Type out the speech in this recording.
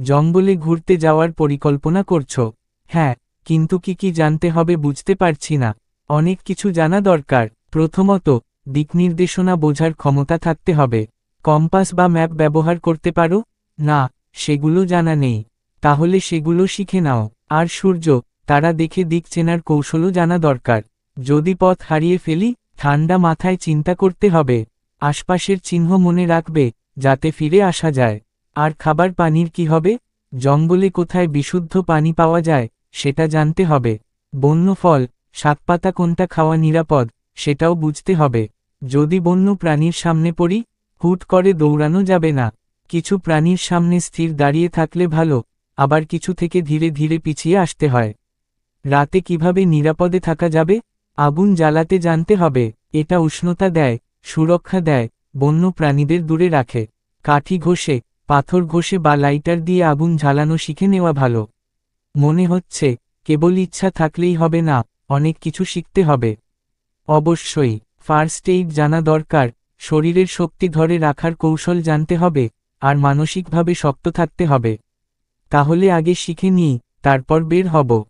জঙ্গলে ঘুরতে যাওয়ার পরিকল্পনা করছো? হ্যাঁ, কিন্তু কি জানতে হবে বুঝতে পারছি না। অনেক কিছু জানা দরকার। প্রথমত, দিকনির্দেশনা বোঝার ক্ষমতা থাকতে হবে। কম্পাস বা ম্যাপ ব্যবহার করতে পারো? না, সেগুলো জানা নেই। তাহলে সেগুলো শিখে নাও। আর সূর্য, তারা দেখে দিক চেনার কৌশলও জানা দরকার। যদি পথ হারিয়ে ফেলি, ঠান্ডা মাথায় চিন্তা করতে হবে। আশপাশের চিহ্ন মনে রাখবে, যাতে ফিরে আসা যায়। আর খাবার পানির কি হবে? জঙ্গলে কোথায় বিশুদ্ধ পানি পাওয়া যায়, সেটা জানতে হবে। বন্য ফল, শাকপাতা কোনটা খাওয়া নিরাপদ, সেটাও বুঝতে হবে। যদি বন্য প্রাণীর সামনে পড়ি, হুট করে দৌড়ানো যাবে না। কিছু প্রাণীর সামনে স্থির দাঁড়িয়ে থাকলে ভালো, আবার কিছু থেকে ধীরে ধীরে পিছিয়ে আসতে হয়। রাতে কিভাবে নিরাপদে থাকা যাবে? আগুন জ্বালাতে জানতে হবে। এটা উষ্ণতা দেয়, সুরক্ষা দেয়, বন্য প্রাণীদের দূরে রাখে। কাঠি ঘষে, পাথর ঘষে বা লাইটার দিয়ে আগুন জ্বালানো শিখে নেওয়া ভালো। মনে হচ্ছে, কেবল ইচ্ছা থাকলেই হবে না, অনেক কিছু শিখতে হবে। অবশ্যই, ফার্স্ট এইড জানা দরকার, শরীরের শক্তি ধরে রাখার কৌশল জানতে হবে, আর মানসিকভাবে শক্ত থাকতে হবে। তাহলে আগে শিখে নিই, তারপর বের হব।